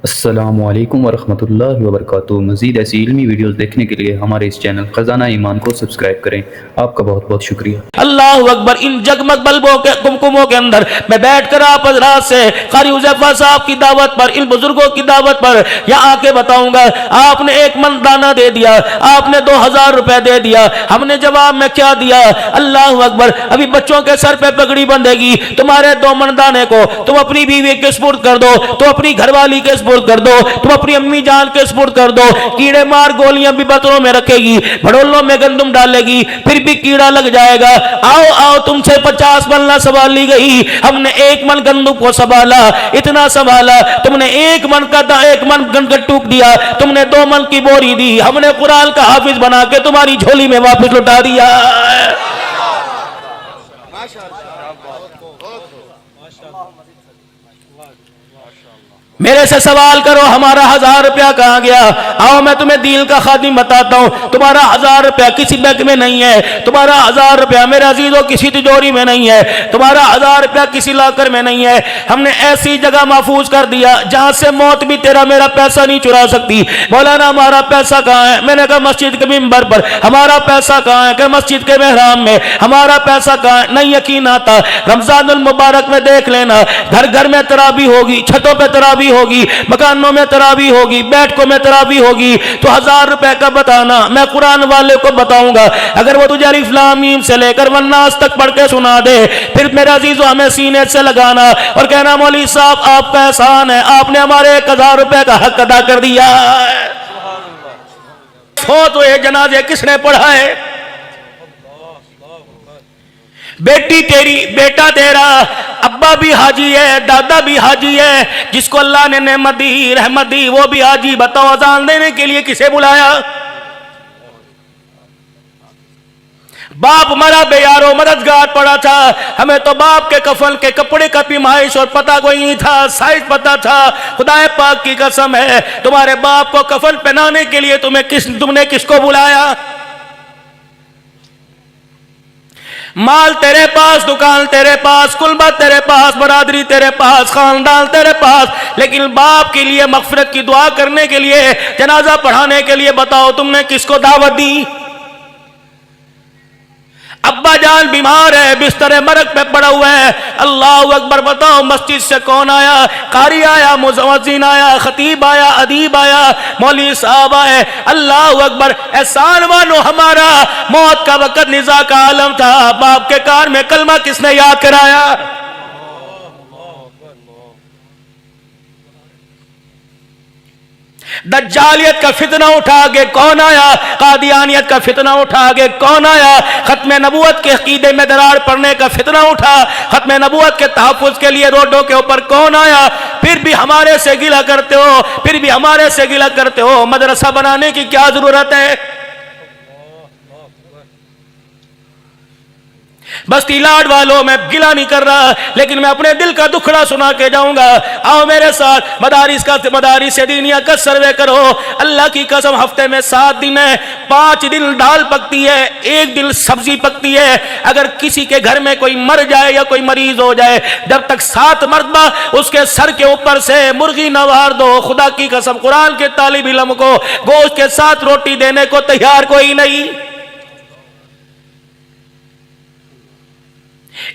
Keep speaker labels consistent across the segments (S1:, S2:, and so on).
S1: अस्सलामुअलैकुम वरहमतुल्लाहि वबरकातुहू। मज़ीद ऐसी इल्मी वीडियोज़ देखने के लिए हमारे इस चैनल ख़ज़ाना ईमान को सब्सक्राइब करें। आपका बहुत बहुत शुक्रिया।
S2: अल्लाह अकबर। इन जगमग बल्बों के कुमकुमों के अंदर मैं बैठकर आप हज़रात से कारी हुज़ैफा साहब की दावत पर, इन बुजुर्गों की दावत पर यहाँ आके बताऊंगा। आपने एक मन दाना दे दिया, आपने 2000 रुपए दे दिया, हमने जवाब में क्या दिया? अल्लाह अकबर। अभी बच्चों के सर पे पगड़ी बंधेगी, तुम्हारे 2 मन दाने को तुम अपनी बीवी के सुपुर्द कर दो, तुम अपनी घरवाली के सुपुर्द कर दो, तुम अपनी अम्मी जान के सुपुर्द कर दो। कीड़े मार गोलियां भी बतरों में रखेगी, भड़ोलों में गंदम डालेगी, फिर भी कीड़ा लग जाएगा। आओ आओ, तुमसे 50 मन ना सवाल ली गई, हमने 1 मन गंदम को संभाला, इतना संभाला। तुमने 1 मन का 1 मन गंदम दिया, तुमने 2 मन की बोरी दी, हमने कुरान का हाफिज बना के तुम्हारी झोली में वापस लौटा दिया। मेरे से सवाल करो हमारा 1000 रुपया कहां गया? आओ मैं तुम्हें दीन का खादिम बताता हूं। तुम्हारा 1000 रुपया किसी बैंक में नहीं है, तुम्हारा 1000 रुपया मेरे अजीजों किसी तिजोरी में नहीं है, तुम्हारा 1000 रुपया किसी लॉकर में नहीं है। हमने ऐसी जगह महफूज कर दिया जहां से मौत भी तेरा मेरा पैसा नहीं चुरा सकती। मौलाना हमारा पैसा कहां है? मैंने कहा मस्जिद के मिंबर पर। हमारा पैसा कहां है? कि मस्जिद के मेहराम में। हमारा पैसा कहां है? नहीं यकीन आता, रमजानुल मुबारक में देख लेना, घर घर में तराबी होगी, छतों पर तराबी होगी, मकानों में तराबी होगी, बैठकों में तराबी होगी। तो 1000 रुपए का बताना, मैं कुरान वाले को बताऊंगा। अगर वो तुझे अलिफ लाम मीम से लेकर वन्नास तक पढ़ के सुना दे, फिर मेरा अजीजों हमें सीने से लगाना और कहना मौलवी साहब आपका एहसान है, आपने हमारे 1000 रुपए का हक अदा कर दिया। तो ये जनाजे किसने पढ़ा है? बेटी तेरी, बेटा तेरा, अब्बा भी हाजी है, दादा भी हाजी है, जिसको अल्लाह ने नेमत दी, रहमत दी, वो भी हाजी। बताओ अजान देने के लिए किसे बुलाया? बाप मरा बेयारो, मददगार पड़ा था। हमें तो बाप के कफन के कपड़े का पिमाइश और पता कोई नहीं था, साइज पता था। खुदाए पाक की कसम है, तुम्हारे बाप को कफन पहनाने के लिए तुमने किसको बुलाया? माल तेरे पास, दुकान तेरे पास, कुलबा तेरे पास, बरादरी तेरे पास, खानदान तेरे पास, लेकिन बाप के लिए मगफिरत की दुआ करने के लिए, जनाजा पढ़ाने के लिए बताओ तुमने किसको दावत दी? अब्बा जान बीमार है, बिस्तर मरक पे पड़ा हुआ है। अल्लाह अकबर। बताओ मस्जिद से कौन आया? कारी आया, मुज़व्विन आया, खतीब आया, अदीब आया, मौलवी साहब आए। अल्लाह अकबर। एहसान मानो हमारा, मौत का वक्त निज़ा का आलम था, बाप के कार में कलमा किसने याद कराया? दज्जालियत का फितना उठा के कौन आया? कादियानियत का फितना उठा के कौन आया? खत्म नबूवत के अकीदे में दरार पड़ने का फितना उठा, खत्म नबूवत के तहफ़्फ़ुज़ के लिए रोडों के ऊपर कौन आया? फिर भी हमारे से गिला करते हो, फिर भी हमारे से गिला करते हो। मदरसा बनाने की क्या जरूरत है? बस्ती लाड वालों, मैं गिला नहीं कर रहा, लेकिन मैं अपने दिल का दुखड़ा सुना के जाऊंगा। आओ मेरे साथ मदारिस दीनिया का सर्वे करो। अल्लाह की कसम, हफ्ते में 7 दिन है, 5 दिन दाल पकती है, 1 दिन सब्जी पकती है। अगर किसी के घर में कोई मर जाए या कोई मरीज हो जाए, जब तक 7 मरतबा उसके सर के ऊपर से मुर्गी न वार दो, खुदा की कसम कुरान के तालिब इल्म को गोश्त के साथ रोटी देने को तैयार कोई नहीं।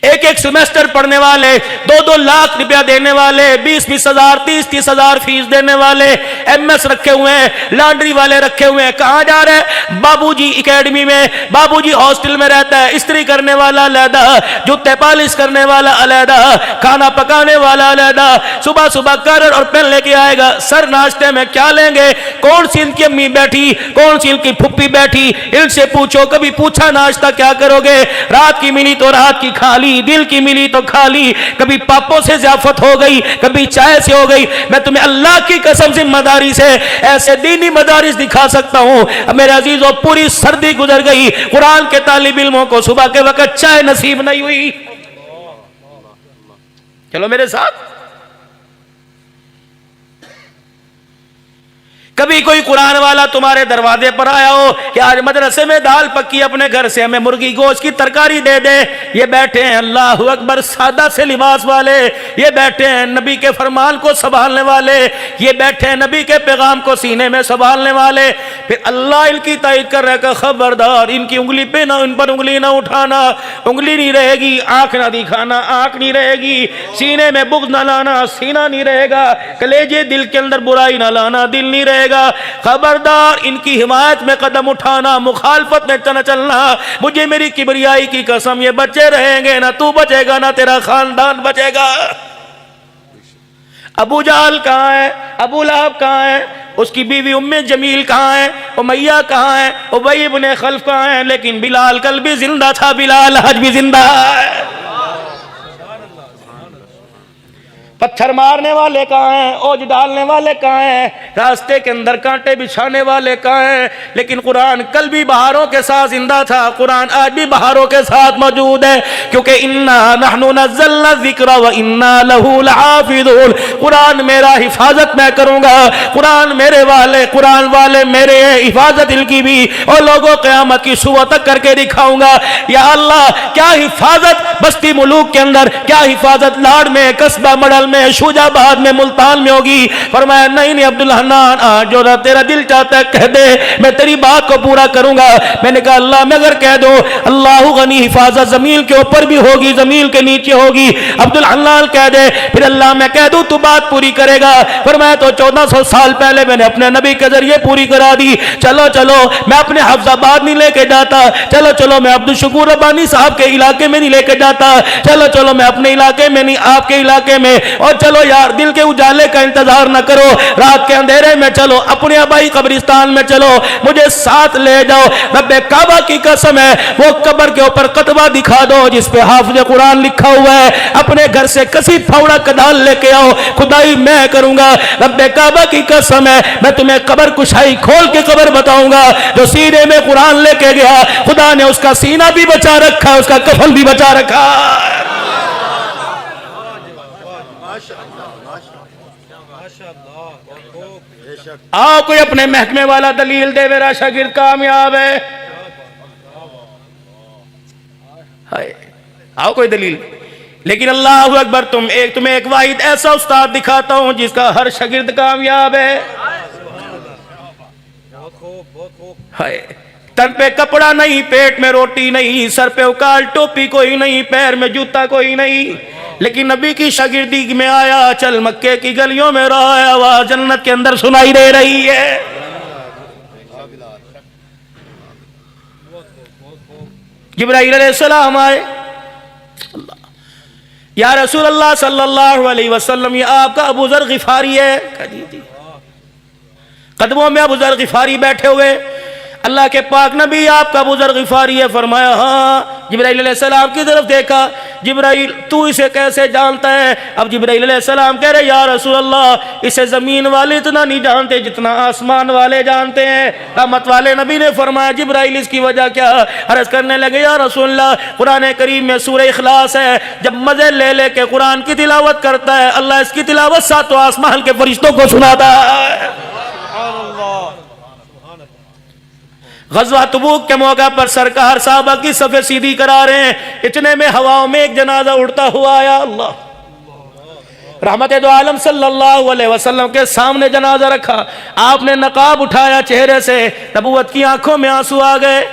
S2: 1-1 सेमेस्टर पढ़ने वाले, 2-2 लाख रुपया देने वाले, 20-20 हजार, 30-30 हजार फीस देने वाले, एमएस रखे हुए हैं, लॉन्ड्री वाले रखे हुए हैं। कहां जा रहे हैं? बाबूजी एकेडमी में, बाबूजी हॉस्टल में रहता है, इस्त्री करने वाला अलहदा, जूते पॉलिश करने वाला अलहदा, खाना पकाने वाला अलहदा। सुबह सुबह कागज और पेन लेके आएगा। सर नाश्ते में क्या लेंगे? कौन सी इनकी अम्मी बैठी, कौन सी इनकी फुप्पी बैठी, इनसे पूछो। कभी पूछा नाश्ता क्या करोगे? रात की मिली तो रात की खाली, दिल की मिली तो खाली। कभी पापों से ज़ियाफत हो गई, कभी चाय से हो गई। मैं तुम्हें अल्लाह की कसम जिम्मेदारी से ऐसे दीनी मदारिस दिखा सकता हूं। मेरे अजीजों, पूरी सर्दी गुजर गई, कुरान के तालिब इल्मों को सुबह के वक्त चाय नसीब नहीं हुई। चलो मेरे साथ। कभी कोई कुरान वाला तुम्हारे दरवाजे पर आया हो कि आज मदरसे में दाल पक्की, अपने घर से हमें मुर्गी गोश्त की तरकारी दे दे, ये बैठे हैं अल्लाह अकबर सादा से लिबास वाले, ये बैठे हैं नबी के फरमान को संभालने वाले, ये बैठे हैं नबी के पैगाम को सीने में संभालने वाले, फिर अल्लाह इनकी तायद कर रहा है, खबरदार इनकी उंगली पे ना, इन पर उंगली ना उठाना, उंगली नहीं रहेगी, आंख ना दिखाना, आंख नहीं रहेगी, सीने में बुग़्ज़ ना लाना, सीना नहीं रहेगा, कलेजे दिल के अंदर बुराई ना लाना, दिल नहीं रहेगा। खबरदार इनकी हिमायत में कदम उठाना, मुखालफत में न चलना, मुझे मेरी किबरियाई की कसम ये बच्चे रहेंगे, ना तू बचेगा ना तेरा खानदान बचेगा। अबू जाल कहाँ है, अबू लहब कहाँ है, उसकी बीवी उम्मे जमील कहाँ है, उमैया कहाँ है, उबई इब्ने खल्फ कहाँ है, लेकिन बिलाल कल भी जिंदा था, बिलाल आज भी जिंदा है। पत्थर मारने वाले कहाँ हैं, ओज डालने वाले कहाँ हैं, रास्ते के अंदर कांटे बिछाने वाले कहाँ हैं, लेकिन कुरान कल भी बहारों के साथ जिंदा था, कुरान आज भी बहारों के साथ मौजूद है, क्योंकि इन्ना नहनु नज़्ज़लना ज़िक्र व इन्ना लहू लहाफ़िज़ून। कुरान मेरा हिफाजत मैं करूंगा, कुरान मेरे वाले, कुरान वाले मेरे हैं, हिफाजत इनकी भी, और लोगों क़यामत की सुबह तक करके दिखाऊंगा। या अल्लाह क्या हिफाजत बस्ती मुलूक के अंदर, क्या हिफाजत लाड़ में, कस्बा मडल में, शुजाबाद में, मुल्तान में होगी। फरमाया नहीं नहीं अब्दुल हन्नान, आज जो तेरा दिल चाहता है कह दे, मैं तेरी बात को पूरा करूंगा। मैंने कहा अल्लाह मैं अगर कह दो, अल्लाह गनी हिफाजत जमीन के ऊपर भी होगी, जमीन के नीचे होगी। अब्दुल हन्नान कह दे, फिर अल्लाह मैं कह दूं तू बात पूरी करेगा। फरमाया तो 1400 साल पहले मैंने अपने नबी के जरिए पूरी करा दी। चलो चलो मैं अपने हफ्जाबाद नहीं लेके जाता, चलो चलो मैं अब्दुल शकूर रब्बानी साहब के इलाके में नहीं लेके जाता, चलो चलो मैं अपने इलाके में नहीं आपके इलाके में, और चलो यार दिल के उजाले का इंतजार न करो, रात के अंधेरे में चलो, अपने आबाई कब्रिस्तान में चलो, मुझे साथ ले जाओ। रब्बे काबा की कसम है, वो कब्र के ऊपर कतबा दिखा दो जिस पे हाफिज कुरान लिखा हुआ है, अपने घर से कसी फावड़ा कदाल लेके आओ, खुदाई मैं करूंगा। रब्बे काबा की कसम है, मैं तुम्हें कब्र कुशाई खोल के कब्र बताऊंगा। जो सीने में कुरान लेके गया, खुदा ने उसका सीना भी बचा रखा, उसका कफन भी बचा रखा। आओ कोई अपने महकमे वाला दलील दे, मेरा शागिर्द कामयाब है। हाय आओ कोई दलील। लेकिन अल्लाह अकबर, तुम्हें एक वाहिद ऐसा उस्ताद दिखाता हूं जिसका हर शागिर्द कामयाब है। हाय तन पे कपड़ा नहीं, पेट में रोटी नहीं, सर पे उकाल टोपी कोई नहीं, पैर में जूता कोई नहीं, लेकिन नबी की शागिर्दी में आया, चल मक्के की गलियों में रहा है, आवाज जन्नत के अंदर सुनाई दे रही है। जिब्राइल अलैहिस्सलाम आए, या रसूल अल्लाह सल्लल्लाहु अलैहि वसल्लम ये आपका अबू ज़र गिफारी है। कदमों में अबू ज़र गिफारी बैठे हुए, अल्लाह के पाक नबी आपका अबू ज़र गिफारी है। फरमाया हाँ। जिब्राइल अलैहिस्सलाम की तरफ देखा, जिब्राइल तू इसे कैसे जानता है? अब जिब्राइल अलैहिस्सलाम कह रहे या रसूल अल्लाह, इसे जमीन वाले इतना नहीं जानते जितना आसमान वाले जानते हैं। रहमत वाले नबी ने फरमाया जिब्राइल इसकी वजह क्या? अर्ज करने लगे या रसूल अल्लाह, कुरान करीम में सूरह इखलास है, जब मजे ले ले के कुरान की तिलावत करता है, अल्लाह इसकी तिलावत सातों आसमान के फरिश्तों को सुनाता है। गज़वा तबूक के मौका पर सरकार साहबा की सफ़े सीधी करा रहे हैं, इतने में हवाओं में एक जनाजा उड़ता हुआ आया। अल्लाह रहमत दो आलम सल्लल्लाहु अलैहि वसल्लम के सामने जनाजा रखा, आपने नकाब उठाया चेहरे से, नबूवत की आंखों में आंसू आ गए।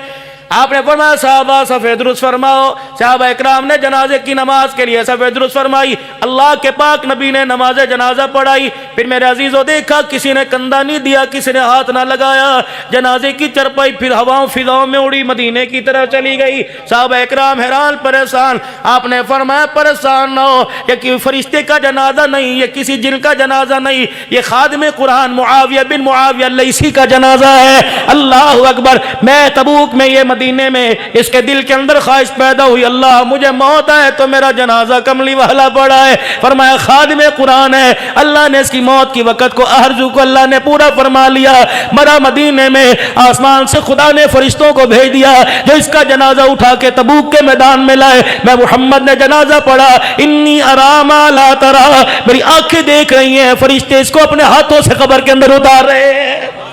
S2: आपने फरमाया साहबा सफ़े दुरुस्त फरमाओ। साहबा इकराम ने जनाजे की नमाज के लिए सफ़े दुरुस्त फरमाई। अल्लाह के पाक नबी ने नमाज जनाजा पढ़ाई। फिर मेरे अजीज़ों देखा किसी ने कंधा नहीं दिया, किसी ने हाथ ना लगाया, जनाजे की चरपाई फिर हवाओं फिजाओं में उड़ी, मदीने की तरफ चली गई। साहबा इकराम हैरान परेशान। आपने फरमाया परेशान ना हो, ये कि फरिश्ते का जनाजा नहीं, ये किसी जिन का जनाजा नहीं, ये खादिम कुरान मुआविया बिन मुआविया लैसी का जनाजा है। अल्लाह अकबर। मैं तबूक में ये मदीने में इसके दिल के अंदर ख्वाहिश पैदा हुई, अल्लाह मुझे मौत आए तो मेरा जनाजा कमली वाला पड़ा है। फरमाया खादिम कुरान है, अल्लाह ने इसकी मौत की वक़्त को आरज़ू को अल्लाह ने पूरा फरमा लिया। मरा मदीने में, आसमान से खुदा ने फरिश्तों को भेज दिया जो इसका जनाजा उठा के तबूक के मैदान में लाए। मैं मुहम्मद ने जनाजा पढ़ा, इन्नी अरामा ला तरा, मेरी आंखें देख रही हैं, फरिश्ते इसको अपने हाथों से कब्र के अंदर उतार रहे हैं।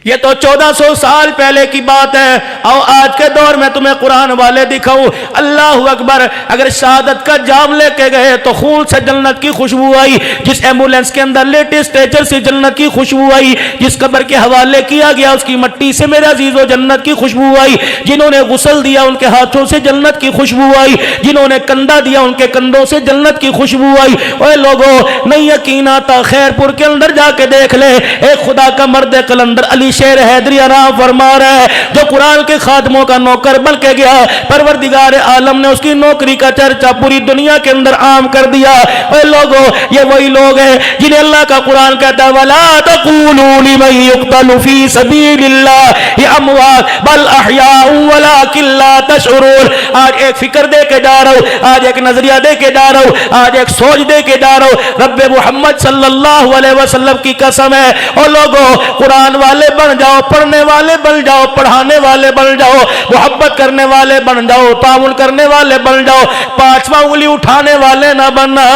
S2: ये तो 1400 साल पहले की बात है। और आज के दौर में तुम्हें कुरान वाले दिखाऊं, अल्लाह अकबर, अगर शहादत का जाम लेके गए तो खून से जन्नत की खुशबू आई, जिस एम्बुलेंस के अंदर लेटेस्ट स्ट्रेचर से जन्नत की खुशबू आई, जिस कब्र के हवाले किया गया उसकी मट्टी से मेरा अजीजों जन्नत की खुशबू आई, जिन्होंने गुस्ल दिया उनके हाथों से जन्नत की खुशबू आई, जिन्होंने कंधा दिया उनके कंधों से जन्नत की खुशबू आई। ओए लोगों, नहीं यकीन आता, खैरपुर के अंदर जाके देख ले, एक खुदा का मर्द कलंदर अली शेर हैदरी आराम फरमा रहा है, जो कुरान के खादमों का नौकर बन के गया, परवरदिगार आलम ने उसकी नौकरी का चर्चा पूरी दुनिया के अंदर आम कर दिया। ओए लोगों, ये वही लोग हैं जिन्हें अल्लाह का कुरान कहता है, वला तक़ूलू लिमन युक़्तलु फी सबीलिल्लाह अमवात बल अहयाउ वलाकिन ला तशउरून। आज एक फिक्र दे के जा रहा हूं, आज एक नजरिया दे के जा रहा हूं, आज एक सोच दे के जा रहा हूं। रब्बे मोहम्मद सल्लल्लाहु अलैहि वसल्लम की कसम है, और लोगों कुरान वाले बन जाओ, पढ़ने वाले बन जाओ, पढ़ाने वाले बन जाओ, मोहब्बत करने वाले बन जाओ, तामुल करने वाले बन जाओ, पांचवा उंगली उठाने वाले ना बनना।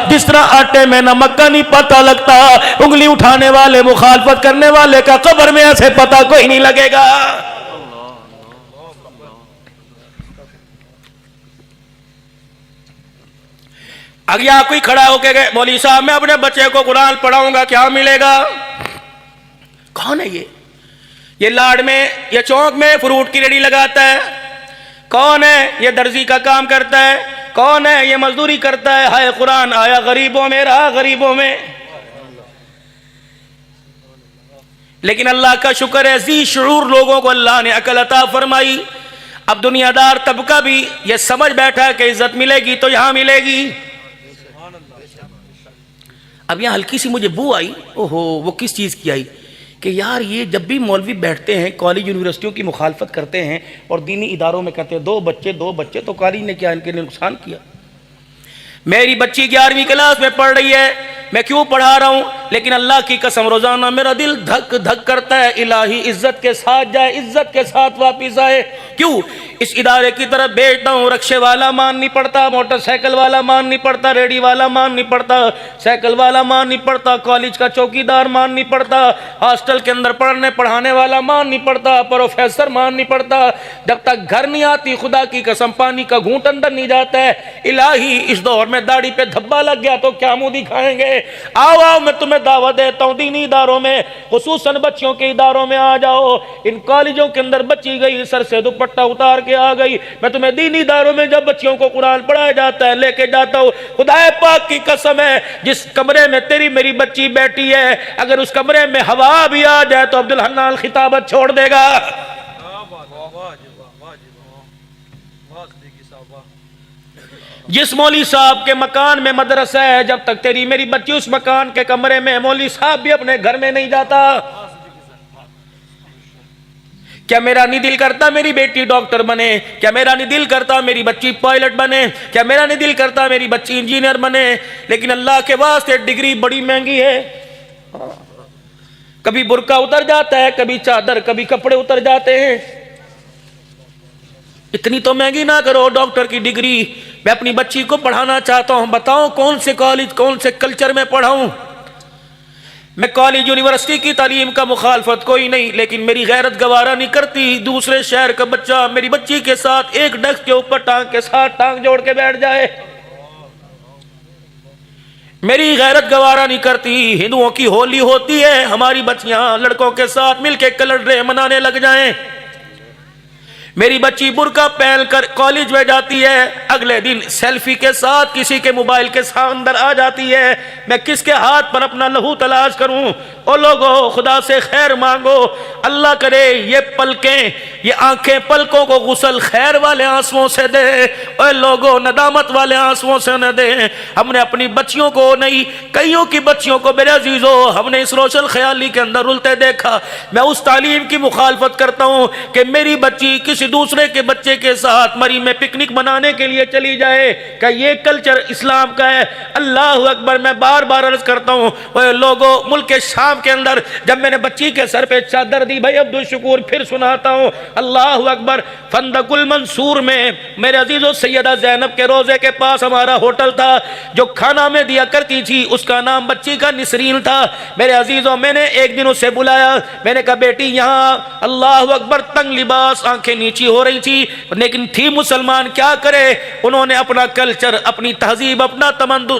S2: जिस तरह आटे में नमक का नहीं पता लगता, उंगली उठाने वाले, मुखालफत करने वाले का कब्र में ऐसे पता कोई नहीं लगेगा। अगला कोई खड़ा होके गए, मौलवी साहब मैं अपने बच्चे को कुरान पढ़ाऊंगा, क्या मिलेगा? कौन है ये लाड़ में, ये चौक में फ्रूट की रेडी लगाता है? कौन है ये दर्जी का काम करता है? कौन है ये मजदूरी करता है? हाय कुरान आया गरीबों में, रहा गरीबों में। लेकिन अल्लाह का शुक्र है, जी शऊर लोगों को अल्लाह ने अकल अता फरमाई। अब दुनियादार तबका भी ये समझ बैठा है कि इज्जत मिलेगी तो यहां मिलेगी। अब यहां हल्की सी मुझे बू आई, ओहो, वो किस चीज की आई कि यार ये जब भी मौलवी बैठते हैं कॉलेज यूनिवर्सिटियों की मुखालफत करते हैं और दीनी इदारों में कहते हैं दो बच्चे तो कॉलेज ने क्या इनके लिए नुकसान किया। मेरी बच्ची 11वीं क्लास में पढ़ रही है, मैं क्यों पढ़ा रहा हूं, लेकिन अल्लाह की कसम रोजाना मेरा दिल धक धक करता है, इलाही इज्जत के साथ जाए, इज्जत के साथ वापिस आए। क्यों? इस इदारे की तरफ भेजता हूं, रक्शे वाला मान नहीं पड़ता, मोटरसाइकिल वाला मान नहीं पड़ता, रेडी वाला मान नहीं पड़ता, साइकिल वाला मान नहीं पड़ता, कॉलेज का चौकीदार मान नहीं पड़ता, हॉस्टल के अंदर पढ़ने पढ़ाने वाला मान नहीं पड़ता, प्रोफेसर मान नहीं पड़ता। जब तक घर नहीं आती खुदा की कसम पानी का घूंट अंदर नहीं जाता है। इलाही इस दौर में दाढ़ी पे धब्बा लग गया तो क्या मुंह दिखाएंगे? आओ आओ, मैं तुम्हें दावत देता हूं, दीनी इदारों में, खुसूसन बच्चियों के इदारों में आ जाओ। इन कॉलेजों के अंदर बच्ची गई, सर से दुपट्टा उतार के आ गई, मैं तुम्हें दीनी इदारों में जब बच्चियों को कुरान पढ़ाया जाता है लेके जाता हूं। खुदाए पाक की कसम है, जिस कमरे में तेरी मेरी बच्ची बैठी है, अगर उस कमरे में हवा भी आ जाए तो अब्दुल हन्नान खिताबत छोड़ देगा। जिस मौली साहब के मकान में मदरसा है, जब तक तेरी मेरी बच्ची उस मकान के कमरे में, मौली साहब भी अपने घर में नहीं जाता। क्या मेरा नहीं दिल करता मेरी बेटी डॉक्टर बने? क्या मेरा नहीं दिल करता मेरी बच्ची पायलट बने? क्या मेरा नहीं दिल करता मेरी बच्ची इंजीनियर बने? लेकिन अल्लाह के वास्ते डिग्री बड़ी महंगी है। कभी बुर्का उतर जाता है, कभी चादर, कभी कपड़े उतर जाते हैं। इतनी तो महंगी ना करो डॉक्टर की डिग्री। मैं अपनी बच्ची को पढ़ाना चाहता हूं, बताओ कौन से कॉलेज, कौन से कल्चर में पढ़ाऊं? मैं कॉलेज यूनिवर्सिटी की तालीम का मुखालफत कोई नहीं, लेकिन मेरी गैरत गवारा नहीं करती दूसरे शहर का बच्चा मेरी बच्ची के साथ एक डेस्क के ऊपर टांग के साथ टांग जोड़ के बैठ जाए। मेरी गैरत गवारा नहीं करती। हिंदुओं की होली होती है, हमारी बच्चियां लड़कों के साथ मिलके कलर ड्रे मनाने लग जाएं। मेरी बच्ची बुर्का पहन कर कॉलेज में जाती है, अगले दिन सेल्फी के साथ किसी के मोबाइल के साथ अंदर आ जाती है। मैं किसके हाथ पर अपना लहू तलाश करूं? ओ लोगों, खुदा से खैर मांगो, अल्लाह करे ये पलकें, ये आंखें पलकों को गुस्ल खैर वाले आंसुओं से दे। ओ लोगों, नदामत वाले आंसुओं से न दे। हमने अपनी बच्चियों को नहीं, कईयों की बच्चियों को मेरे अजीजों हमने इस रोशन ख्याली के अंदर उलटे देखा। मैं उस तालीम की मुखालफत करता हूं कि मेरी बच्ची किसी दूसरे के बच्चे के साथ मरी में पिकनिक मनाने के लिए चली जाए, क्या ये कल्चर इस्लाम का है? अल्लाह अकबर। मैं बार बार अर्ज करता हूँ लोगों, मुल्क के शाम के अंदर जब मैंने बच्ची के सर पे चादर दी, भाई अब्दुल शुकूर फिर सुनाता हूँ, अल्लाह अकबर, फंदकुल मंसूर में मेरे अजीजों सैयदा ज़ैनब के रोजे के पास हमारा होटल था। जो खाना में दिया करती थी उसका नाम बच्ची का निसरीन था। मेरे अजीजों, मैंने एक दिन उसे बुलाया, मैंने कहा बेटी यहाँ, अल्लाह अकबर, तंग लिबास, आंखें नीची हो रही थी, लेकिन थी मुसलमान, क्या करे, उन्होंने अपना कल्चर, अपनी तहजीब, अपना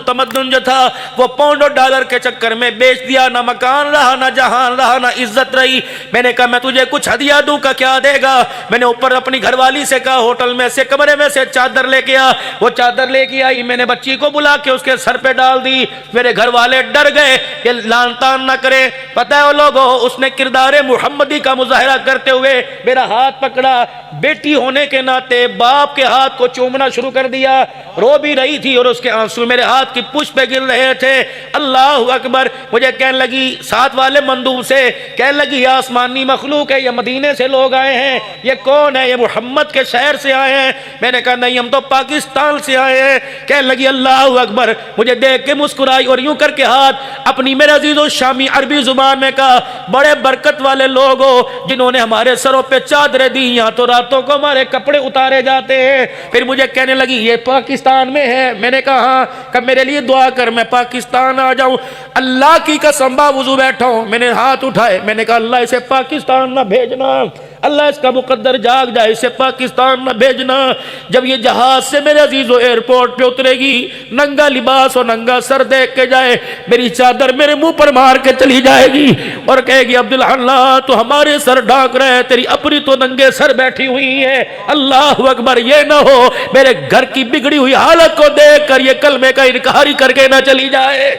S2: तमद्दुन जो था वो पाउंड और डॉलर के चक्कर में बेच दिया। ना मकान रहा, ना जहान रहा, ना इज्जत रही। मैंने कहा मैं तुझे कुछ हदिया दूं का, क्या देगा? मैंने ऊपर अपनी घरवाली से कहा होटल में से, कमरे में से चादर लेके आ। वो चादर लेके आई, मैंने बच्ची को बुला के उसके सर पे डाल दी। मेरे घर वाले डर गए कि लान तान ना करे। पता है वो लोगों, उसने किरदार मुहम्मदी का मुजाहरा करते हुए मेरा हाथ पकड़ा, बेटी होने के नाते बाप के हाथ को चूमना शुरू कर दिया। रो भी रही थी और उसके आंसू मेरे हाथ की पुष्प पे गिर रहे थे। अल्लाह अकबर। मुझे कहने लगी, साथ वाले मंदूब से कहने लगी, आसमानी मखलूक है, ये मदीने से लोग आए हैं, ये कौन है? ये मोहम्मद के शहर से आए हैं। मैंने कहा नहीं, हम तो पाकिस्तान से आए हैं। कहने लगी अल्लाह अकबर। मुझे देख के मुस्कुराई और यूं करके हाथ अपनी, मेरे अजीजों शामी अरबी जुबान में कहा, बड़े बरकत वाले लोग हो जिन्होंने हमारे सरों पे चादरें दी, यहाँ तो रातों को हमारे कपड़े उतारे जाते हैं। फिर मुझे कहने लगी ये पाकिस्तान में है। मैंने कहा हाँ। कब मेरे लिए दुआ कर, मैं पाकिस्तान आ जाऊं। अल्लाह की कसम बावुजू बैठा हूं, मैंने हाथ उठाए, मैंने कहा अल्लाह इसे पाकिस्तान ना भेजना, अल्लाह इसका मुकद्दर जाग जाए, इसे पाकिस्तान न भेजना। जब ये जहाज से मेरे अजीजों एयरपोर्ट पे उतरेगी, नंगा लिबास और नंगा सर देख के जाए, मेरी चादर मेरे मुंह पर मार के चली जाएगी और कहेगी अब्दुल अल्लाह तो हमारे सर ढांक रहे, तेरी अपनी तो नंगे सर बैठी हुई है। अल्लाह अकबर। ये ना हो मेरे घर की बिगड़ी हुई हालत को देख कर ये कलमे का इनकार करके ना चली जाए।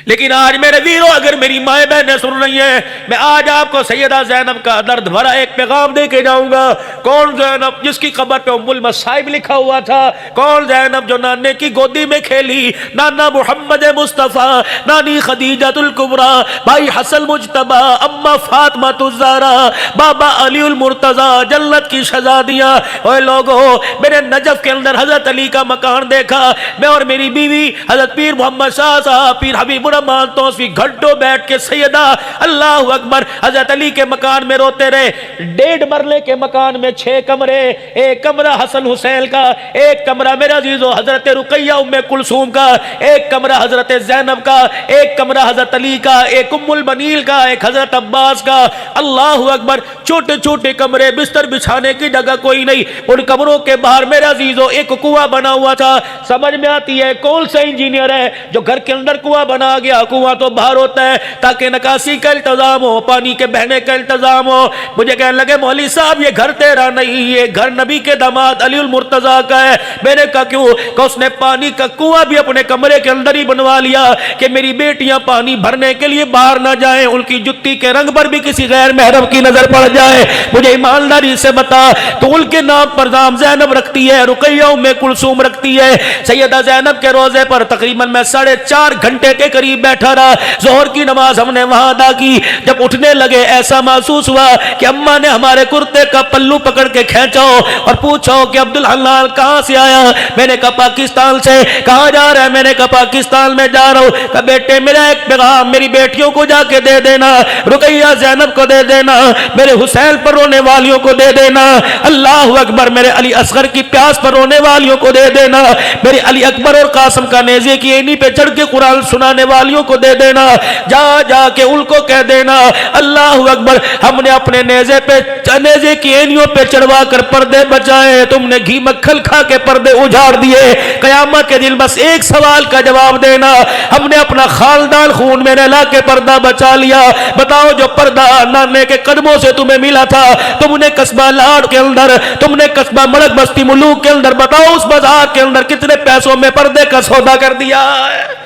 S2: लेकिन आज मेरे वीरों, अगर मेरी माए बहनें सुन रही हैं, मैं आज आपको सैयदा ज़ैनब का दर्द भरा एक पैगाम दे के जाऊंगा। कौन ज़ैनब जिसकी कब्र पे उम्मुल मसाइब लिखा हुआ था? कौन ज़ैनब जो नाने की गोदी में खेली? नाना मोहम्मद मुस्तफ़ा, नानी खदीजतुल कुबरा, भाई हसन मुजतबा, अम्मा फातिमा तुज़्ज़ारा, बाबा अलीउल मुर्तज़ा, जन्नत की शहज़ादियाँ। ओए लोगों, मैंने नजफ के अंदर हज़रत अली का मकान देखा। मैं और मेरी बीवी हज़रत पीर मोहम्मद शाह साहब, पीर हबीब घंटों बैठ के सैयदा अल्लाह अकबर हजरत अली के मकान में रोते रहे। 1.5 मरले के मकान में 6 कमरे, एक कमरा हसन हुसैन का, एक कमरा मेरा अजीजों हजरत रुकैया उम्मे कुलसूम का, एक कमरा हजरत ज़ैनब का, एक कमरा हजरत अली का, एक उम्मुल बनील का, एक हजरत अब्बास का। अल्लाह अकबर। छोटे छोटे कमरे, बिस्तर बिछाने की जगह कोई नहीं। उन कमरों के बाहर मेरा अजीजों एक कुआं बना हुआ था। समझ में आती है कौन सा इंजीनियर है जो घर के अंदर कुआं बना गया? कुआं तो बाहर होता है ताकि निकासी का इंतजाम हो, पानी के बहने का इंतजाम हो। मुझे कहने लगे मौलवी साहब ये घर तेरा नहीं, ये घर नबी के दामाद अलीउल मुर्तजा का है। मैंने कहा क्यों? कि उसने पानी का कुआं भी अपने कमरे के अंदर ही बनवा लिया कि मेरी बेटियां पानी भरने के लिए बाहर ना जाएं, उनकी जुत्ती के रंग पर भी किसी गैर महरम की नजर पड़ जाए। मुझे ईमानदारी से बता, तो उनके नाम पर नाम ज़ैनब रखती है, रुकैया उम्मे कुलसूम रखती है। सैयदा ज़ैनब के रोजे पर तकरीबन मैं 4.5 घंटे के करीब बैठा रहा। जोहर की नमाज हमने वहां अदा की। जब उठने लगे ऐसा महसूस हुआ कि अम्मा ने हमारे कुर्ते का पल्लू पकड़ के खींचो और पूछो कि अब्दुल हलाल कहां से आया? मैंने कहा पाकिस्तान से। कहां जा रहा है? मैंने कहा पाकिस्तान में जा रहा हूं। कहा बेटे मेरा एक पैगाम मेरी बेटियों को जाके दे देना, रुकैया ज़ैनब को दे देना, मेरे हुसैन पर रोने वालियों को दे देना। अल्लाह अकबर। मेरे अली असगर की प्यास पर रोने वालियों को दे देना, मेरे अली अकबर और कासिम का नेज़े की एनी पे चढ़ के कुरान सुनाने वालियों को दे देना। जा जाके उनको कह देना अल्लाह अकबर, हमने अपने नेज़े पे, नेज़े की एनियों पे चढ़वा कर पर्दे बचाए, तुमने घी मक्खन खा के पर्दे उजाड़ दिए। कयामत के दिन बस एक सवाल का जवाब देना, हमने अपना खानदान खून में नहला के पर्दा बचा लिया। बताओ जो पर्दा नाने के कदमों से तुम्हें मिला था, तुमने कस्बा लाड़ के अंदर, तुमने कस्बा मड़क बस्ती मुलूक के अंदर, बताओ उस बाजार के अंदर कितने पैसों में पर्दे का सौदा कर दिया है।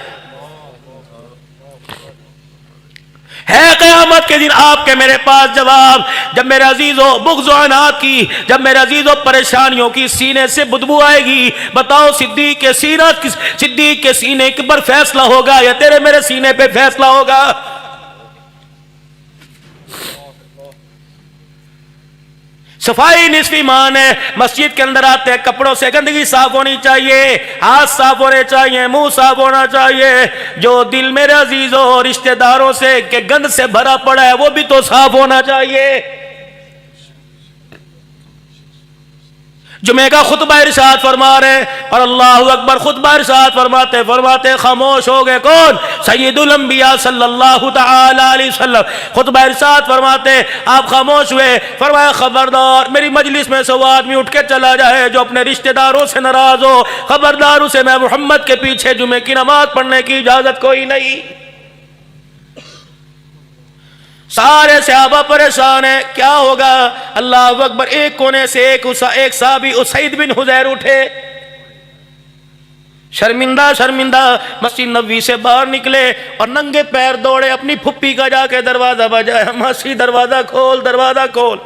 S2: क़यामत के दिन आपके मेरे पास जवाब। जब मेरे अजीजों बुग़्ज़ और अनात की, जब मेरे अजीजों परेशानियों की सीने से बदबू आएगी, बताओ सिद्दीक़ के सीने पर फैसला होगा या तेरे मेरे सीने पे फैसला होगा? सफाई निस्फ ईमान है। मस्जिद के अंदर आते हैं, कपड़ों से गंदगी साफ होनी चाहिए, हाथ साफ होने चाहिए, मुंह साफ होना चाहिए। जो दिल मेरे अजीजों रिश्तेदारों से के गंद से भरा पड़ा है वो भी तो साफ होना चाहिए। जुमे का खुतबा इरशाद फरमा रहे और अल्लाहु अकबर, खुतबा इरशाद फरमाते फरमाते खामोश हो गए। कौन? सय्यदुल अंबिया सल्लल्लाहु तआला अलैहि वसल्लम। खुतबा इरशाद फरमाते आप खामोश हुए, फरमाया खबरदार मेरी मजलिस में से वो आदमी उठ के चला जाए जो अपने रिश्तेदारों से नाराज हो, खबरदार उसे मैं मोहम्मद के पीछे जुमे की नमाज पढ़ने की इजाजत कोई नहीं। सारे सहाबा परेशान है, क्या होगा? अल्लाह अकबर। एक कोने से एक साहबी उसैद बिन हुजैर उठे, शर्मिंदा शर्मिंदा मस्जिद नबवी से बाहर निकले और नंगे पैर दौड़े, अपनी फुप्पी का जाके दरवाजा बजाया, मासी दरवाजा खोल, दरवाजा खोल।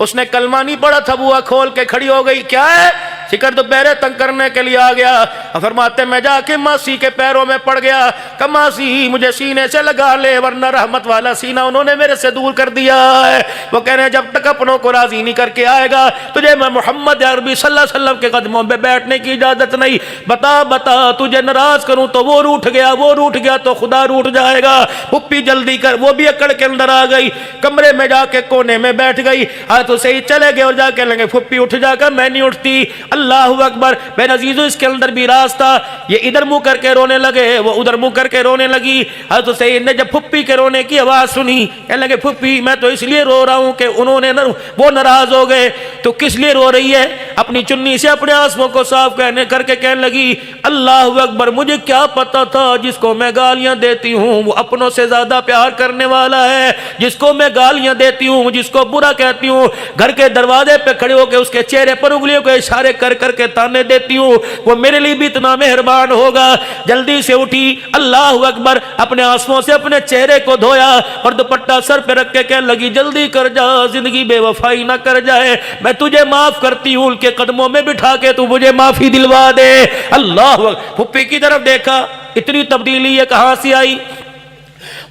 S2: उसने कलमा नहीं पढ़ा था, बुआ खोल के खड़ी हो गई। क्या है? शिकर दोपहर तंग करने के लिए आ गया। फरमाते मैं जाके मासी के पैरों में पड़ गया, कहा मासी मुझे सीने से लगा ले वरना रहमत वाला सीना उन्होंने मेरे से दूर कर दिया है। वो कह रहे हैं जब तक अपनों को राजी नहीं करके आएगा तुझे मैं मोहम्मद अरबी सल्लल्लाहु अलैहि वसल्लम के कदमों में बैठने की इजाजत नहीं। बता बता तुझे नाराज करूं तो वो रूठ गया, वो रूठ गया तो खुदा रूठ जाएगा। पुप्पी जल्दी कर। वो भी अकड़ के अंदर आ गई, कमरे में जाके कोने में बैठ गई। आज तो सही चले गए और जाके लगे फुप्पी उठ जाकर मैं नहीं उठती। अल्लाहु अकबर। मेरे अजीजों इसके अंदर भी राज था। ये इधर मुंह करके रोने लगे, वो उधर मुंह करके रोने लगी। हज़रत हुसैन ने जब फुप्पी के रोने की आवाज सुनी, कहने लगे फुप्पी मैं तो इसलिए रो रहा हूं कि उन्होंने वो नाराज हो गए। तो किस लिए रो रही है? अपनी चुन्नी से अपने आंसुओं को साफ करके कहने लगी अल्लाहु अकबर, मुझे क्या पता था जिसको मैं गालियां देती हूँ वो अपनों से ज्यादा प्यार करने वाला है। जिसको मैं गालियां देती हूँ, जिसको बुरा कहती हूँ, घर के दरवाजे पे खड़े होकर उसके चेहरे पर उंगलियों के इशारे कर करके ताने देती हूँ, वो मेरे लिए भी इतना मेहरबान होगा। जल्दी से उठी, अल्लाहु अकबर, अपने आंसुओं से अपने चेहरे को धोया और दुपट्टा सर पे रख के कहने लगी जल्दी कर जा, जिंदगी बेवफाई ना कर जाए, मैं तुझे माफ करती हूँ। उनके कदमों में बिठा के तू मुझे माफी दिलवा दे। अल्लाह। फुप्पी की तरफ देखा, इतनी तब्दीली है कहां से आई?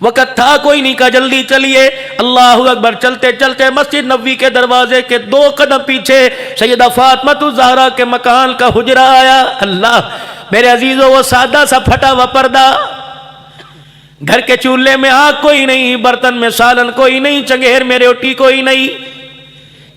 S2: वक़्त था कोई नहीं, का जल्दी चलिए। अल्लाहु अकबर। चलते चलते मस्जिद नबवी के दरवाजे के 2 कदम पीछे सैयदा फातिमा ज़हरा के मकान का हुजरा आया। अल्लाह मेरे अजीजों, वो सादा सा फटा हुआ पर्दा, घर के चूल्हे में आग कोई नहीं, बर्तन में सालन कोई नहीं, चंगेर में रोटी कोई नहीं।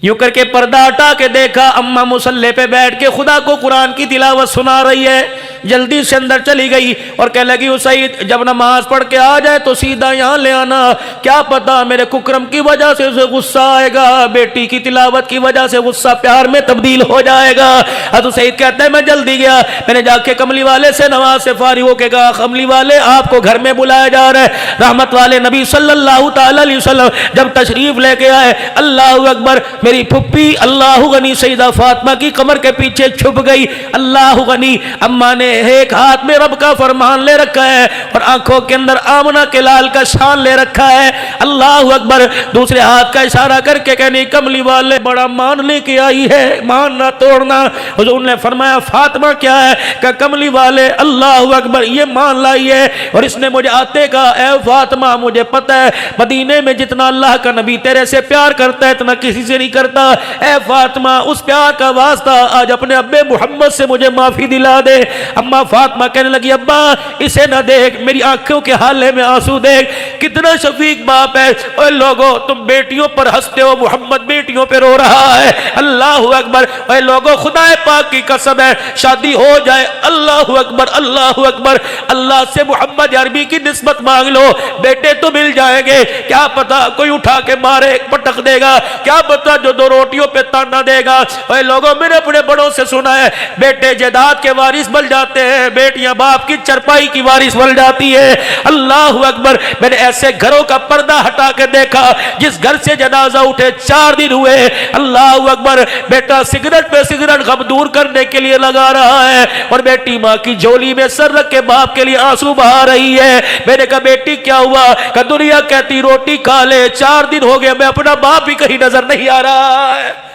S2: यूं करके पर्दा हटा के देखा, अम्मा मुसल्ले पे बैठ के खुदा को कुरान की तिलावत सुना रही है। जल्दी से अंदर चली गई और कह लगी हुसैन जब नमाज पढ़ के आ जाए तो सीधा यहाँ ले आना, क्या पता मेरे कुकरम की वजह से उसे गुस्सा आएगा, बेटी की तिलावत की वजह से गुस्सा प्यार में तब्दील हो जाएगा। हुसैन कहता है मैं जल्दी गया, मैंने जाके कमली वाले से नमाज से फारिग होके कहा कमली वाले आपको घर में बुलाया जा रहा है। रहमत वाले नबी सल्लल्लाहु तआला अलैहि वसल्लम जब तशरीफ लेके आए, अल्लाहु अकबर, मेरी फुप्पी अल्लाहु गनी सैयदा फातिमा की कमर के पीछे छुप गई। अल्लाहु गनी, अम्मा ने एक हाथ में रब का फरमान ले रखा है और आंखों के अंदर आमना के लाल का शान ले रखा है। अल्लाहु अकबर। दूसरे हाथ का इशारा करके कहनी कमली वाले बड़ा मान लेके आई है, मान ना तोड़ना। हुजूर ने फरमाया फातिमा क्या है? का कमली वाले अल्लाहु अकबर ये मान लाई है और इसने मुझे आते का ए फातिमा मुझे पता है मदीने में जितना अल्लाह का नबी तेरे से प्यार करता है इतना किसी से नहीं करता। ए फातिमा उस प्यार का वास्ता आज अपने अब्बे मोहम्मद से मुझे माफी दिला दे। अम्मा फातिमा कहने लगी अब्बा इसे ना देख, मेरी आंखों के हाले में आंसू देख, कितना शफीक बाप है। ओए लोगो तुम बेटियों पर हंसते हो, मोहम्मद बेटियों पे रो रहा है। अल्लाहु अकबर। ओए लोगो खुदा पाक की कसम है शादी हो जाए, अल्लाहु अकबर अल्लाहु अकबर, अल्लाह से मोहम्मद अरबी की निस्बत मांग लो, बेटे तो मिल जाएंगे। क्या पता कोई उठा के मारे पटक देगा, क्या पता जो 2 रोटियों पे ताना देगा। ओए लोगो मैंने अपने बड़ों से सुना है बेटे जायदाद के वारिस बन जाते हैं, बेटियां बाप की चरपाई की वारिस बन जाती है। अल्लाहु अकबर। मैंने ऐसे घरों का पर्दा हटा के देखा जिस घर से जनाजा उठे 4 दिन हुए। अल्लाहु अकबर। बेटा सिगरेट पे सिगरेट गम दूर करने के लिए लगा रहा है और बेटी माँ की झोली में सर रख के बाप के लिए आंसू बहा रही है। मैंने कहा बेटी क्या हुआ? का दुनिया कहती रोटी खा ले, 4 दिन हो गए मैं अपना बाप ही कहीं नजर नहीं आ रहा है।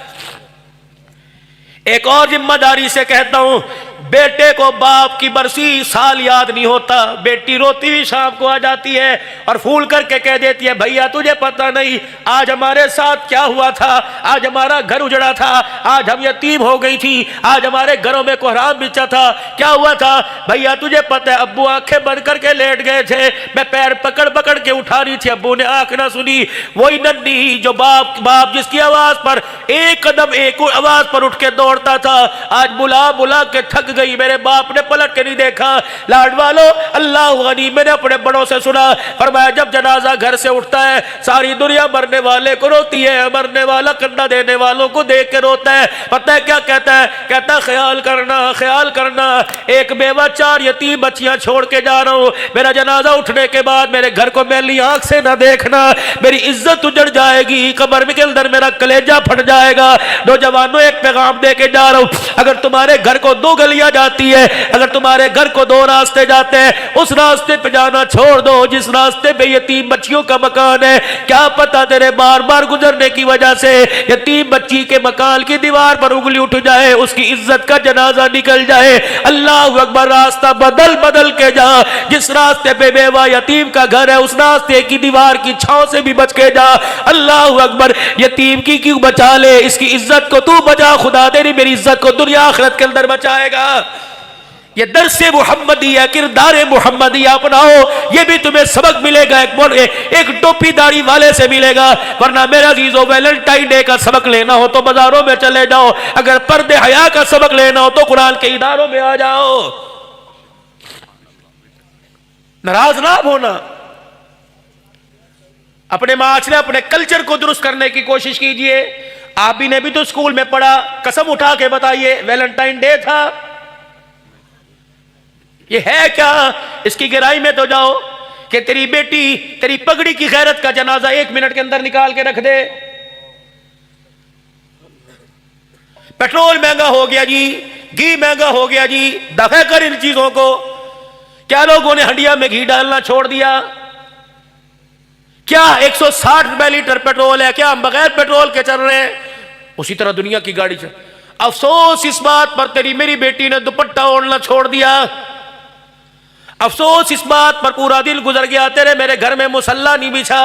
S2: एक और जिम्मेदारी से कहता हूं बेटे को बाप की बरसी साल याद नहीं होता, बेटी रोती हुई शाम को आ जाती है और फूल करके कह देती है भैया तुझे पता नहीं आज हमारे साथ क्या हुआ था, आज हमारा घर उजड़ा था, आज हम यतीम हो गई थी, आज हमारे घरों में कोहराम बिछा था, क्या हुआ था भैया तुझे पता है अब्बू आंखें बंद करके लेट गए थे, मैं पैर पकड़ पकड़ के उठा रही थी, अब्बू ने आंख ना सुनी। वही नन्ही जो बाप जिसकी आवाज पर एक कदम एक आवाज पर उठ के दौड़ता था, आज बुला बुला के थक गई, मेरे बाप ने पलट के नहीं देखा। लाड वालो अल्लाह गनी, मैंने अपने बड़ों से सुना फरमाया जब जनाजा घर से उठता है सारी दुनिया मरने वाले को रोती है, मरने वाला कंधा देने वालों को देख के रोता है। पता है क्या कहता है? कहता है ख्याल करना एक बेवा 4 यतीम बच्चियां छोड़ के जा रहा हूं, मेरा जनाजा उठने के बाद मेरे घर को मैली आंख से ना देखना, मेरी इज्जत उजड़ जाएगी, कब्र के अंदर मेरा कलेजा फट जाएगा। नौजवानों एक पैगाम दे के जा रहा हूं, अगर तुम्हारे घर को 2 गलियां जाती है, अगर तुम्हारे घर को 2 रास्ते जाते हैं, उस रास्ते पे जाना छोड़ दो जिस रास्ते पे यतीम बच्चियों का मकान है। क्या पता तेरे बार बार गुजरने की वजह से यतीम बच्ची के मकान की दीवार पर उंगली उठ जाए, उसकी इज्जत का जनाजा निकल जाए। अल्लाह अकबर, रास्ता बदल बदल के जा, जिस रास्ते पे बेवा यतीम का घर है उस रास्ते की दीवार की छांव से भी बच के जा। अल्लाह अकबर, यतीम की क्यों बचा ले, इसकी इज्जत को तू बचा, खुदा तेरी मेरी इज्जत को दुनिया आखिरत के अंदर बचाएगा। ये दर्से मुहम्मदिया, किरदार मुहम्मदिया अपनाओ, ये भी तुम्हें सबक मिलेगा एक टोपी दाढ़ी वाले से मिलेगा। वरना मेरा अजीजों, वैलेंटाइन डे का सबक लेना हो तो बाजारों में चले जाओ, अगर पर्दे हया का सबक लेना हो तो कुरान के इदारों में आ जाओ। नाराज ना होना, अपने माशरे अपने कल्चर को दुरुस्त करने की कोशिश कीजिए। आप भी ने भी तो स्कूल में पढ़ा, कसम उठा के बताइए वैलेंटाइन डे था, ये है क्या? इसकी गहराई में तो जाओ कि तेरी बेटी तेरी पगड़ी की गैरत का जनाजा 1 मिनट के अंदर निकाल के रख दे। पेट्रोल महंगा हो गया जी, घी महंगा हो गया जी, दफा कर इन चीजों को। क्या लोगों ने हंडिया में घी डालना छोड़ दिया? क्या 160 रुपए लीटर पेट्रोल है? क्या हम बगैर पेट्रोल के चल रहे हैं? उसी तरह दुनिया की गाड़ी चल। अफसोस इस बात पर तेरी मेरी बेटी ने दुपट्टा ओढ़ना छोड़ दिया। अफसोस इस बात पर पूरा दिन गुजर गया तेरे मेरे घर में मुसल्ला नहीं बिछा।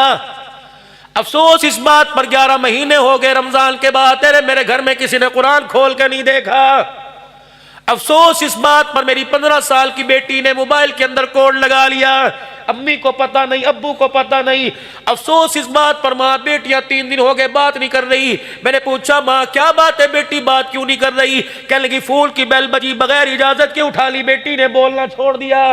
S2: अफसोस इस बात पर 11 महीने हो गए रमजान के बाद तेरे मेरे घर में किसी ने कुरान खोल के नहीं देखा। अफसोस इस बात पर मेरी 15 साल की बेटी ने मोबाइल के अंदर कोड लगा लिया, अम्मी को पता नहीं, अब्बू को पता नहीं। अफसोस इस बात पर माँ बेटियां 3 दिन हो गए बात नहीं कर रही। मैंने पूछा माँ क्या बात है बेटी, बात क्यों नहीं कर रही? कहने लगी फूल की बेल बजी, बगैर इजाजत के उठा ली, बेटी ने बोलना छोड़ दिया।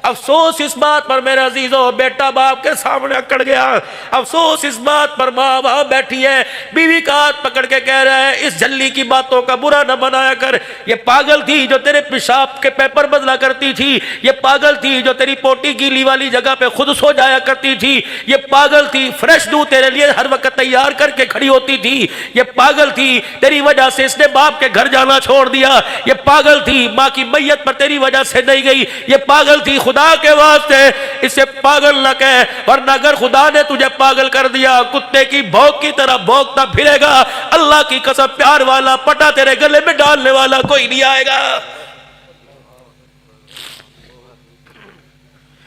S2: अफसोस इस बात पर मेरे अजीजों, बेटा बाप के सामने अकड़ गया। अफसोस इस बात पर माँ वहां बैठी है, बीवी का हाथ पकड़ के कह रहा है इस जल्ली की बातों का बुरा न बनाया कर। ये पागल थी जो तेरे पेशाब के पेपर बदला करती थी, ये पागल थी जो तेरी पोटी गीली वाली जगह पे खुद सो जाया करती थी, ये पागल थी फ्रेश दूध तेरे लिए हर वक्त तैयार करके खड़ी होती थी, ये पागल थी तेरी वजह से इसने बाप के घर जाना छोड़ दिया, ये पागल थी माँ की मैयत पर तेरी वजह से नहीं गई, ये पागल थी। खुदा के वास्ते इसे पागल न कह, वरना अगर खुदा ने तुझे पागल कर दिया कुत्ते की भौंक की तरह भौंकता फिरेगा। अल्लाह की कसम प्यार वाला पटा तेरे गले में डालने वाला कोई नहीं आएगा।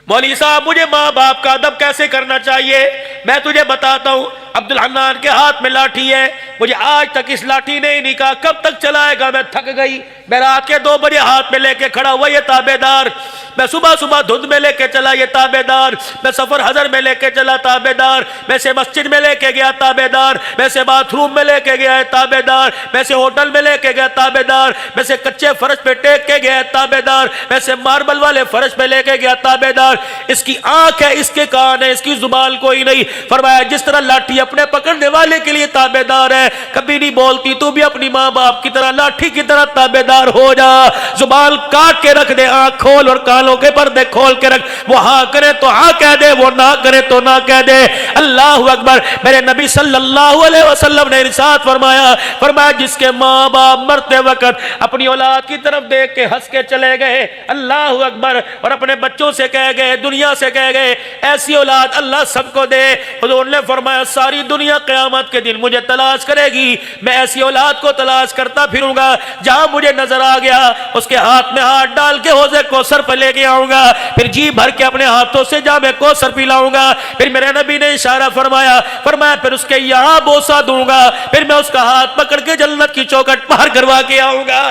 S2: मौलवी साहब मुझे माँ बाप का अदब कैसे करना चाहिए मैं तुझे बताता हूँ। अब्दुल हन्नान के हाथ में लाठी है, मुझे आज तक इस लाठी ने नहीं कहा कब तक चलाएगा, मैं थक गई। मैं रात के 2 बजे हाथ में लेके खड़ा हुआ ये ताबेदार, मैं सुबह सुबह धुंध में लेके चला ये ताबेदार, मैं सफर हजर में लेके चला ताबेदार, मैं से मस्जिद में लेके गया ताबेदार, मैं से बाथरूम में लेके गया ताबेदार, मैं से होटल में लेके गया ताबेदार, मैं से कच्चे फर्श पे टेक के गया ताबेदार, मैं से मार्बल वाले फर्श पे लेके गया ताबेदार। इसकी आंख है, इसके कान है, इसकी जुबान कोई नहीं। फरमाया जिस तरह लाठी अपने पकड़ने वाले के लिए ताबेदार है, कभी नहीं बोलती, तू भी अपनी माँ बाप की तरह लाठी की तरह ताबेदार हो जा। जुबान काट के रख दे, आंख खोल और कानों के पर्दे खोल के रख। वो हाँ करे तो हाँ कह दे, वो ना करे तो ना कह दे। अल्लाह अकबर। मेरे नबी सल्लल्लाहु अलैहि वसल्लम ने इरशाद फरमाया, फरमाया जिसके माँ बाप मरते वक्त अपनी औलाद की तरफ देख के हंस के चले गए, अल्लाह अकबर, और अपने बच्चों से कह गए, दुनिया से कह गए, ऐसी औलाद अल्लाह सबको दे। हुजूर ने फरमाया सारी दुनिया क़यामत के दिन मुझे तलाश करेगी, मैं ऐसी औलाद को तलाश करता फिरूंगा, जहां मुझे नजर आ गया उसके हाथ में हाथ डाल के हौज़े कौसर पर लेके आऊंगा, फिर जी भर के अपने हाथों से जामे कौसर पिलाऊंगा। फिर मेरे नबी ने इशारा फरमाया फिर उसके यहां बोसा दूंगा, फिर मैं उसका हाथ पकड़ के जन्नत की चौखट पार करवा के आऊंगा।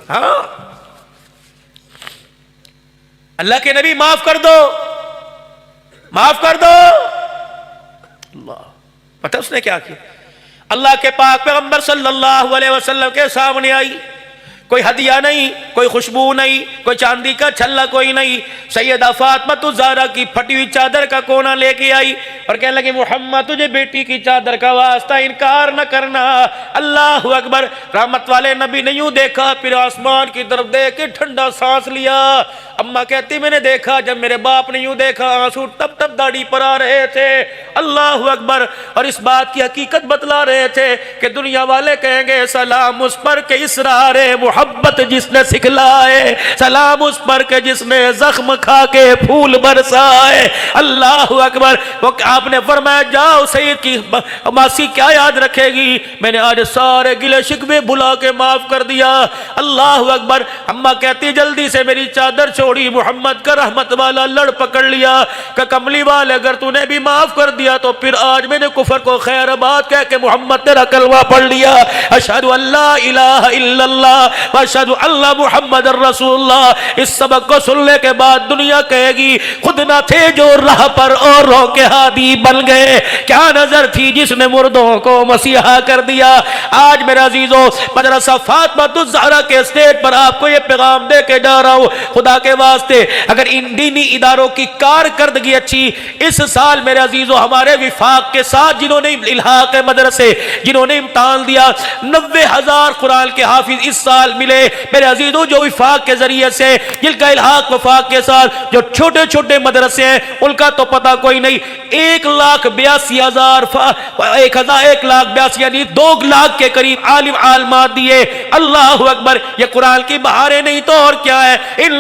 S2: हाँ, अल्लाह के नबी माफ कर दो, माफ कर दो। अल्लाह, पता उसने क्या किया? अल्लाह के पाक पैगंबर सल्लल्लाहु अलैहि वसल्लम के सामने आई, कोई हदिया नहीं, कोई खुशबू नहीं, कोई चांदी का छल्ला कोई नहीं, सैयदा फातिमा ज़हरा की फटी हुई चादर का कोना लेके आई और कहने लगी मोहम्मद तुझे बेटी की चादर का वास्ता इनकार न करना। अल्लाह अकबर। रहमत वाले नबी ने यूं देखा, फिर आसमान की तरफ देख के ठंडा सांस लिया। अम्मा कहती मैंने देखा, जब मेरे बाप ने यूं देखा आंसू टप टप दाढ़ी पर आ रहे थे। अल्लाह अकबर। और इस बात की हकीकत बतला रहे थे कि दुनिया वाले कहेंगे सलाम उस पर के इसरारे मोहब्बत जिसने सिखलाए, सलाम उस पर के जिसने जख्म खा के फूल बरसाए। अल्लाह अकबर। वो आपने फरमाया जाओ सईद की मासी क्या याद रखेगी, मैंने आज सारे गिले शिकवे बुला के माफ कर दिया। अल्लाह अकबर। अम्मा कहती जल्दी से मेरी चादर छोड़ी, मोहम्मद का रहमत वाला लड़ पकड़ लिया कि कमली वाले अगर तूने भी माफ कर दिया तो फिर आज मैंने कुफर को खैराबाद कह के मोहम्मद तेरा कलमा पढ़ लिया, अशहदु अल्ला इलाहा इल्लल्लाह व अशहदु अन्न मुहम्मदर रसूलुल्लाह। इस सबक को सुनने के बाद दुनिया कहेगी खुद ना थे जो राह पर औरों के हादी बन गए, क्या नजर थी जिसने मुर्दों को मसीहा कर दिया। आज मेरे अजीजों मदरसा फातिमा ज़हरा के स्टेज पर आपको ये पैगाम दे के जा रहा हूँ, खुदा के वास्ते अगर इन दीनी इदारों की कारकर्दगी अच्छी, इस साल मेरे अजीजों हमारे विफाक के साथ जिन्होंने इल्हाक मदरसे जिन्होंने इम्तिहान दिया 90,000 कुरान के हाफिज इस साल मिले। मेरे अजीजों जो विफाक के जरिए से जिनका इल्हाक वफाक के साथ जो छोटे छोटे मदरसे हैं उनका तो पता कोई नहीं, 1,82,000 1,82,000 यानी 2 लाख के करीब आलिम आलमात दिए। अल्लाह अकबर। ये कुरान की बहारें नहीं तो और क्या है। इन